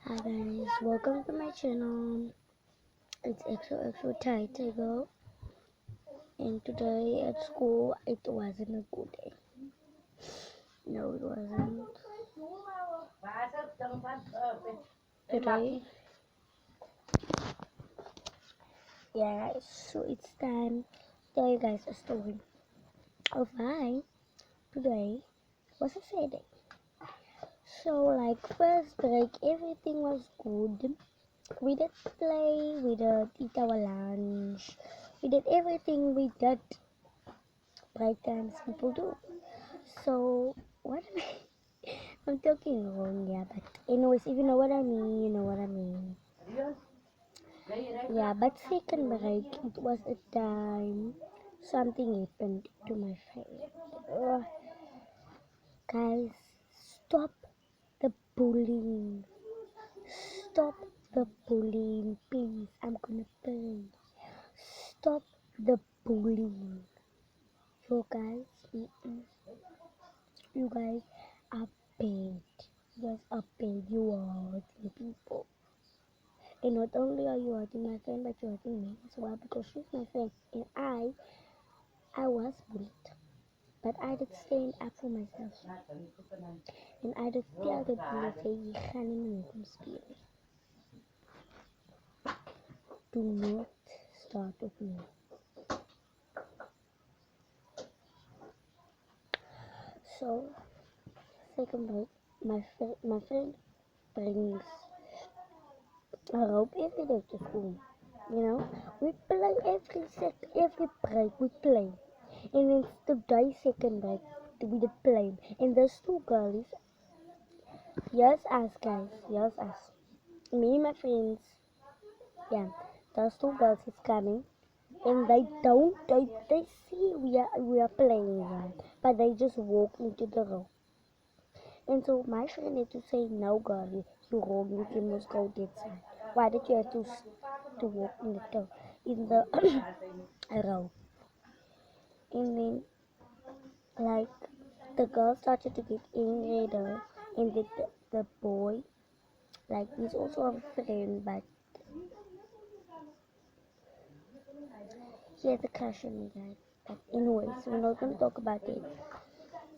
Hi guys, welcome to my channel. It's XOXO Tiger, and today at school it wasn't a good day. No, it wasn't. Today, yeah, guys. So it's time to tell you guys a story of mine. Today was a sad day. So like first break, everything was good. We did play, we did eat our lunch, we did everything we did break times people do. So what am I'm talking wrong, yeah, but anyways, if you know what I mean, you know what I mean. Yeah, but second break, it was a time something happened to my friend. Ugh, guys, stop the bullying. Stop the bullying, please. I'm gonna pray. Stop the bullying. So guys, you guys are bad. You guys are bad. You are hurting people. And not only are you hurting my friend, but you're hurting me as well because she's my friend. And I was bullied. But I did stand up for myself. And I did tell the bully, say, you can't come spirit. Do not start with me. So, second break, my friend brings a rope every day to school. You know, we play every break, we play. And then today's second break, we did play. And those two girls, here's us guys, here's us. Me and my friends, yeah, those two girls is coming. And they see we are playing, right? But they just walk into the room. And so my friend had to say, no girl, you wrong, you must go that side. Why did you have to walk in the row? And then like the girl started to get angry though, and the boy, like he's also a friend, but he has a crush on me, guys. But anyways, we're not gonna talk about it.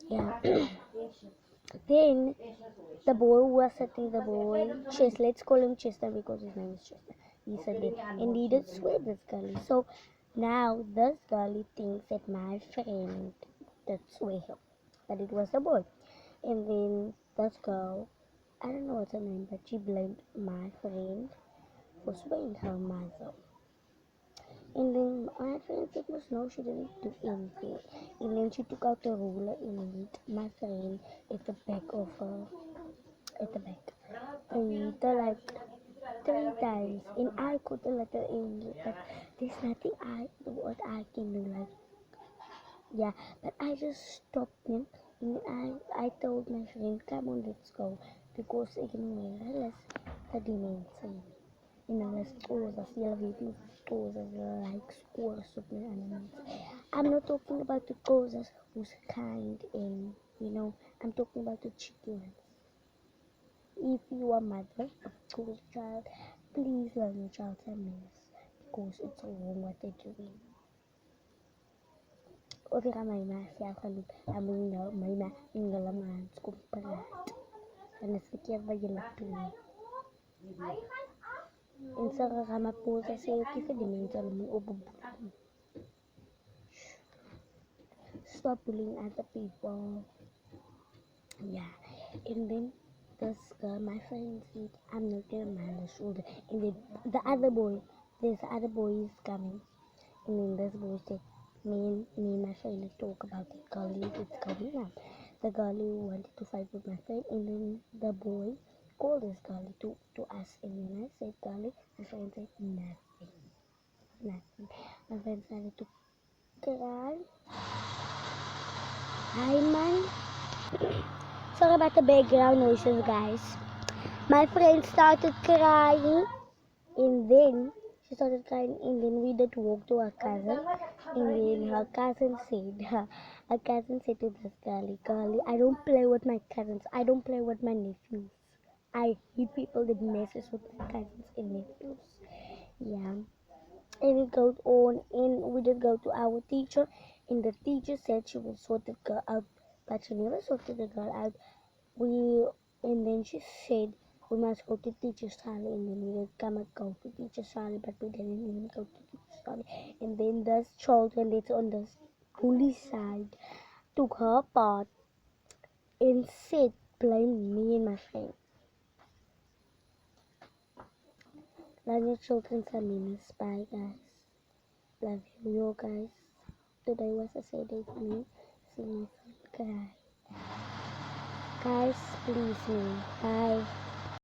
Yeah. Then the boy who was sitting, the boy Chester, let's call him Chester because his name is Chester. He said it, and he did swear this girl. So now this girl thinks that my friend did swear him, but it was a boy. And then this girl, I don't know what's her name, but she blamed my friend for swearing her mother. And then my friend said, no, she didn't do anything. And then she took out the ruler and hit my friend at the back of her, at the back. And hit her like 3 times. And I couldn't let her in, but there's nothing what I can do. Like, yeah, but I just stopped him. And I told my friend, come on, let's go. Because ik weet alles dat die mensen in hulle stores, as julle weet nie stores as like scores op my animals. I'm not talking about the causes who's kind and I'm talking about the cheeky ones. If you are mother of school child, please learn your child's manners because it's wrong what they're doing. Of jy gaan my ma sê geloop, dan moet jy nou my ma in hulle mans kom praat. Dan is verkeerd wat jy doen. En sy Ramaphosa sê ook nie vir die mense hulle moet opbeboel. Stop bullying other people. Yeah. And then this girl, my friend said, I'm not gonna mind the shoulder. And then the other boy, this other boy is coming. And then this boy said, me and my friend talk about it. Girl, it's coming up. The girl who wanted to fight with my friend, and then the boy called this girl to us. And when I said girl, my friend said nothing. Nothing. My friend started to cry. Hi man. Sorry about the background noises, guys. My friend started crying, and then she started crying, and then we did walk to her cousin, and then her cousin said to this girlie, I don't play with my cousins, I don't play with my nephews, I hate people that messes with my cousins and nephews. Yeah. And it goes on, and we did go to our teacher, and the teacher said she will sort the girl out, but she never sorted the girl out. We and then she said we must go to teacher Sally, and then we did come and go to teacher Sally, but we didn't even go to teacher Sally. And then this children that's on the bully side took her part and said blame me and my friend. Love your children and meanings. Bye guys. Love you guys. Today was a sad day for me. See you soon. Guys, please me. Bye.